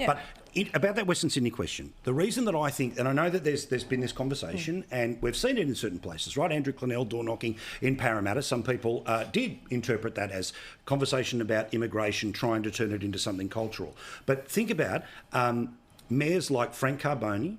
Yeah. But about that Western Sydney question, the reason that I think, and I know that there's been this conversation, and we've seen it in certain places, right? Andrew Clennell door knocking in Parramatta. Some people did interpret that as conversation about immigration, trying to turn it into something cultural. But think about mayors like Frank Carbone,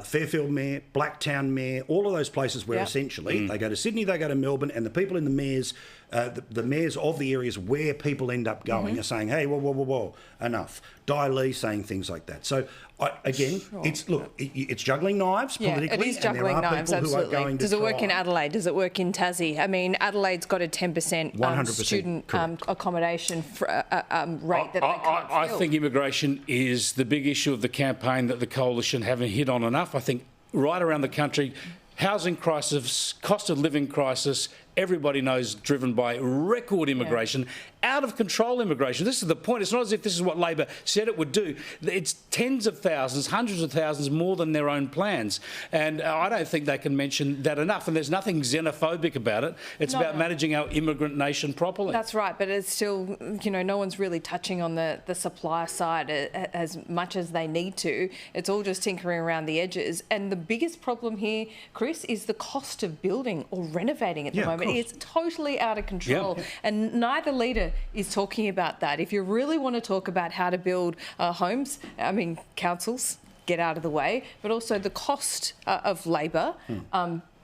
Fairfield Mayor, Blacktown Mayor, all of those places where essentially they go to Sydney, they go to Melbourne, and the people in the mayors, the mayors of the areas where people end up going are saying, hey, whoa, enough. Di Lee saying things like that. So, it's juggling knives politically. It is juggling knives, absolutely. Does it work in Adelaide? Does it work in Tassie? I mean, Adelaide's got a 10% student accommodation rate that they can't I think immigration is the big issue of the campaign that the Coalition haven't hit on enough. I think right around the country, housing crisis, cost of living crisis, everybody knows, driven by record immigration, out of control immigration. This is the point. It's not as if this is what Labor said it would do. It's tens of thousands, hundreds of thousands more than their own plans. And I don't think they can mention that enough. And there's nothing xenophobic about it. It's about managing our immigrant nation properly. That's right. But it's still, no one's really touching on the supply side as much as they need to. It's all just tinkering around the edges. And the biggest problem here, Chris, is the cost of building or renovating at the moment. It's totally out of control. And neither leader is talking about that. If you really want to talk about how to build homes, I mean, councils, get out of the way, but also the cost of labour.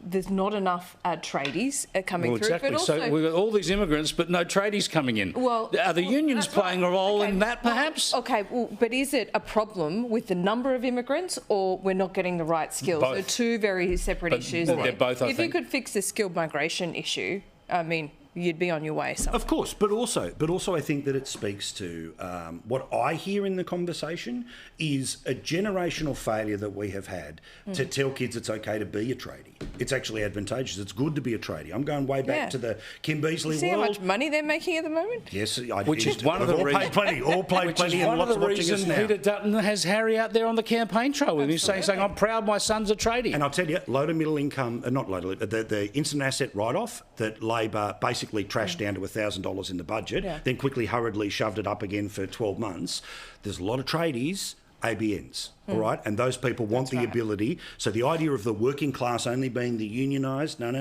There's not enough tradies coming through. Exactly. But also, so we've got all these immigrants, but no tradies coming in. Well, are the unions playing a role in that, perhaps? But is it a problem with the number of immigrants, or we're not getting the right skills? Both. They're two very separate issues. They're both, I think. If you could fix the skilled migration issue, I mean, you'd be on your way somewhere. Of course, but also I think that it speaks to what I hear in the conversation is a generational failure that we have had to tell kids it's okay to be a tradie. It's actually advantageous. It's good to be a tradie. I'm going way back to the Kim Beazley world. See how much money they're making at the moment? Yes, I which is one of the reasons. All paid plenty, and lots of watching us now. Peter Dutton has Harry out there on the campaign trail with him, saying, "I'm proud my son's a tradie." And I'll tell you, low to middle income, the instant asset write-off that Labor basically trashed down to $1,000 in the budget, then quickly, hurriedly shoved it up again for 12 months. There's a lot of tradies, ABNs, all right? And those people want the ability. So the idea of the working class only being the unionised, no.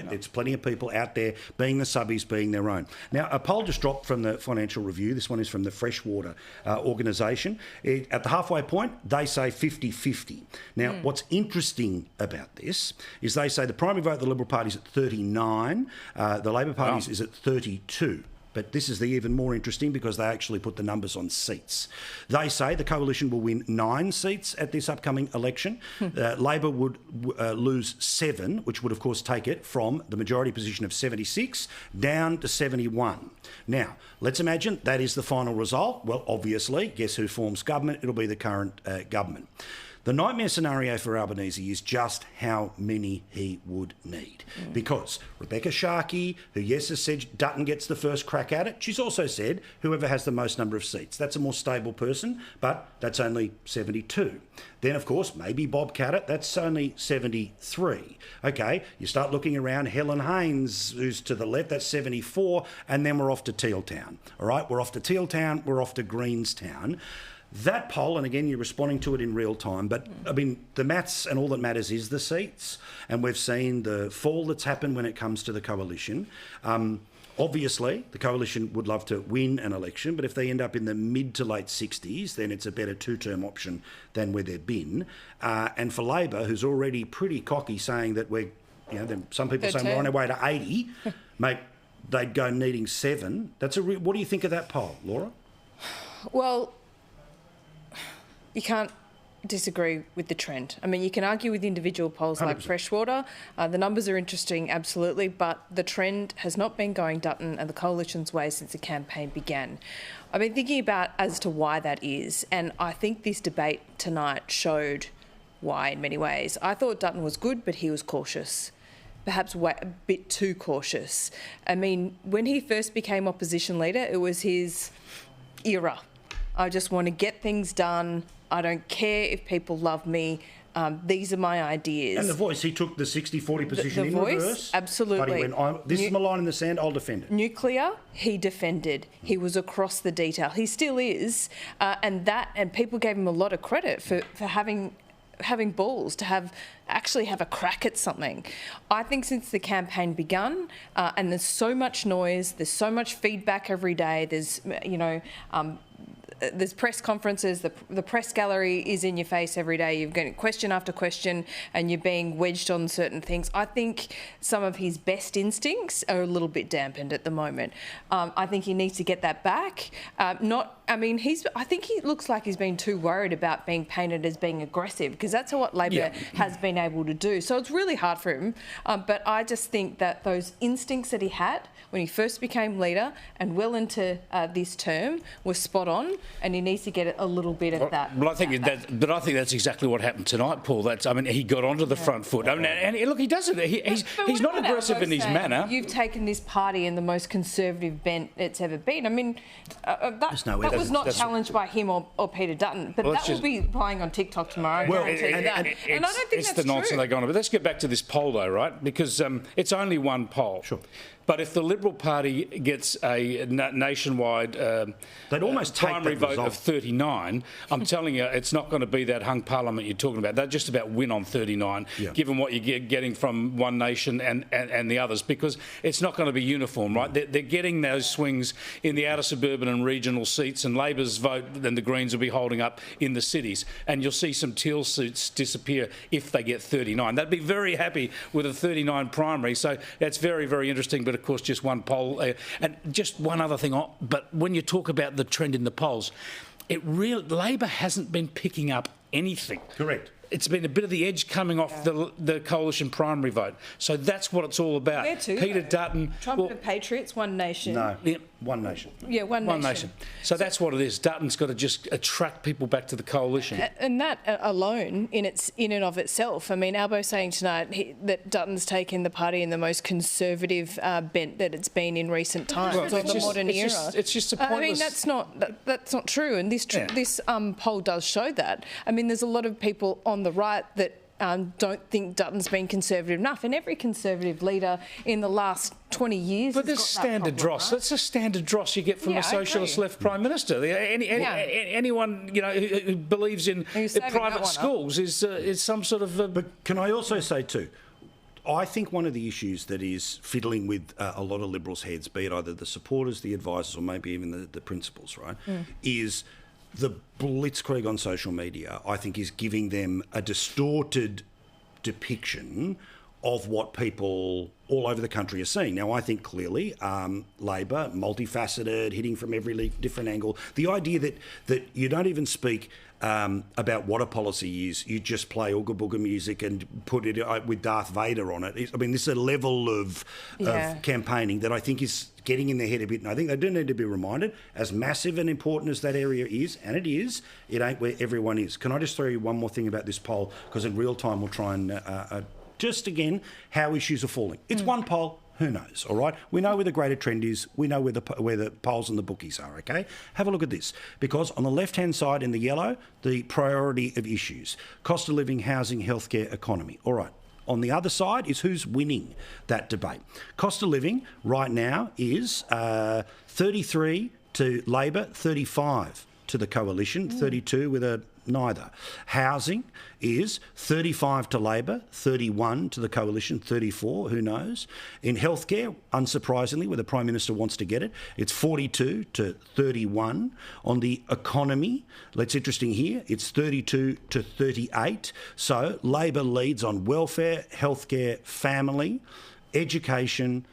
There's plenty of people out there being the subbies, being their own. Now, a poll just dropped from the Financial Review. This one is from the Freshwater organisation. At the halfway point, they say 50-50. Now, what's interesting about this is they say the primary vote of the Liberal Party is at 39, the Labor Party is at 32. But this is the even more interesting because they actually put the numbers on seats. They say the Coalition will win 9 seats at this upcoming election. Labor would lose 7, which would, of course, take it from the majority position of 76 down to 71. Now, let's imagine that is the final result. Well, obviously, guess who forms government? It'll be the current government. The nightmare scenario for Albanese is just how many he would need. Because Rebecca Sharkey, who has said Dutton gets the first crack at it, she's also said whoever has the most number of seats. That's a more stable person, but that's only 72. Then, of course, maybe Bob Cattett, that's only 73. OK, you start looking around, Helen Haynes, who's to the left, that's 74, and then we're off to Tealtown. All right, we're off to Tealtown, we're off to Greenstown. That poll, and again, you're responding to it in real time, but I mean, the maths and all that matters is the seats. And we've seen the fall that's happened when it comes to the Coalition. Obviously, the Coalition would love to win an election, but if they end up in the mid to late 60s, then it's a better 2-term option than where they've been. And for Labor, who's already pretty cocky, saying that some people say we're on our way to 80, mate, they'd go needing 7. What do you think of that poll, Laura? Well, you can't disagree with the trend. I mean, you can argue with individual polls 100%. Like Freshwater. The numbers are interesting, absolutely, but the trend has not been going Dutton and the Coalition's way since the campaign began. I've been thinking about as to why that is, and I think this debate tonight showed why in many ways. I thought Dutton was good, but he was cautious. Perhaps a bit too cautious. I mean, when he first became opposition leader, it was his era. I just want to get things done. I don't care if people love me. These are my ideas. And the Voice, he took the 60-40 position in Voice, reverse. absolutely. But he went, this is my line in the sand, I'll defend it. Nuclear, he defended. He was across the detail. He still is. And people gave him a lot of credit for having balls to actually have a crack at something. I think since the campaign begun, and there's so much noise, there's so much feedback every day, there's press conferences, the press gallery is in your face every day. You're getting question after question and you're being wedged on certain things. I think some of his best instincts are a little bit dampened at the moment. I think he needs to get that back. I think he looks like he's been too worried about being painted as being aggressive, because that's what Labor has been able to do. So it's really hard for him. But I just think that those instincts that he had when he first became leader and well into this term were spot on. And he needs to get a little bit of that. But I think that's exactly what happened tonight, Paul. He got onto the front foot. Look, he does it. He's not aggressive in his manner. You've taken this party in the most conservative bent it's ever been. That was not challenged by him or Peter Dutton, but that will be playing on TikTok tomorrow. Well, and I don't think it's the nonsense they're going on. But let's get back to this poll, though, right? Because it's only one poll. Sure. But if the Liberal Party gets a nationwide they'd almost primary take that vote result of 39, I'm telling you, it's not going to be that hung parliament you're talking about. They'll just about win on 39, given what you're getting from One Nation and the others, because it's not going to be uniform, right? They're getting those swings in the outer suburban and regional seats, and Labor's vote and the Greens will be holding up in the cities. And you'll see some teal seats disappear if they get 39. They'd be very happy with a 39 primary. So that's very, very interesting. But of course, just one poll. And just one other thing, but when you talk about the trend in the polls, Labor hasn't been picking up anything. Correct. It's been a bit of the edge coming off the coalition primary vote. So that's what it's all about. Where to? Peter Dutton. Trumpet of Patriots, One Nation. No, One Nation. Yeah, One Nation. So that's what it is. Dutton's got to just attract people back to the coalition. And that alone, in and of itself, Albo's saying tonight that Dutton's taken the party in the most conservative bent that it's been in recent times, of the modern era. It's just a pointless... that's not true. And this poll does show that. There's a lot of people on the right that don't think Dutton's been conservative enough, and every Conservative leader in the last 20 years. But there's standard dross. Right? That's a standard dross you get from a socialist left prime minister. Anyone who believes in private schools is some sort of. But can I also say too? I think one of the issues that is fiddling with a lot of Liberals' heads, be it either the supporters, the advisors, or maybe even the principals, right, is the blitzkrieg on social media, I think, is giving them a distorted depiction of what people all over the country are seeing. Now, I think clearly Labor, multifaceted, hitting from every different angle. The idea that you don't even speak about what a policy is, you just play Ooga Booga music and put it with Darth Vader on it. This is a level of campaigning that I think is getting in their head a bit. And I think they do need to be reminded, as massive and important as that area is, and it ain't where everyone is. Can I just throw you one more thing about this poll? Because in real time we'll try and just again how issues are falling. It's one poll. Who knows, all right? We know where the greater trend is. We know where the polls and the bookies are, okay? Have a look at this. Because on the left-hand side in the yellow, the priority of issues. Cost of living, housing, healthcare, economy. All right. On the other side is who's winning that debate. Cost of living right now is 33 to Labor, 35 to the coalition, 32 with a neither. Housing is 35 to Labor, 31 to the coalition, 34, who knows. In healthcare, unsurprisingly, where the Prime Minister wants to get it, it's 42 to 31. On the economy, that's interesting here, it's 32 to 38. So Labor leads on welfare, healthcare, family, education,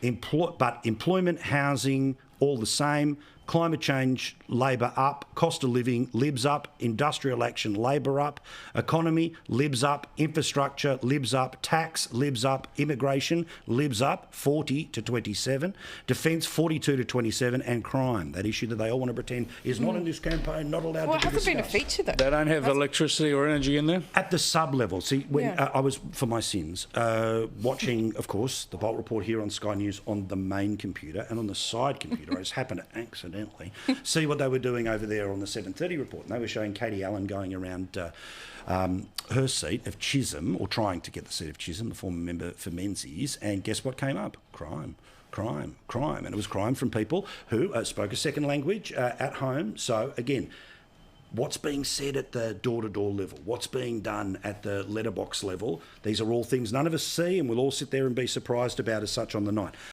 but employment, housing, all the same. Climate change, Labor up. Cost of living, Libs up. Industrial action, Labor up. Economy, Libs up. Infrastructure, Libs up. Tax, Libs up. Immigration, Libs up, 40 to 27. Defence, 42 to 27. And crime, that issue that they all want to pretend is not in this campaign, not allowed to be discussed. Well, it hasn't been a feature, though. They don't have electricity or energy in there? At the sub-level. See, when I was, for my sins, watching, of course, the Bolt Report here on Sky News on the main computer, and on the side computer, I just happened to accidentally incidentally, see what they were doing over there on the 7:30 report. And they were showing Katie Allen going around her seat of Chisholm, or trying to get the seat of Chisholm, the former member for Menzies, and guess what came up? Crime. And it was crime from people who spoke a second language at home. So, again, what's being said at the door-to-door level, what's being done at the letterbox level, these are all things none of us see, and we'll all sit there and be surprised about as such on the night.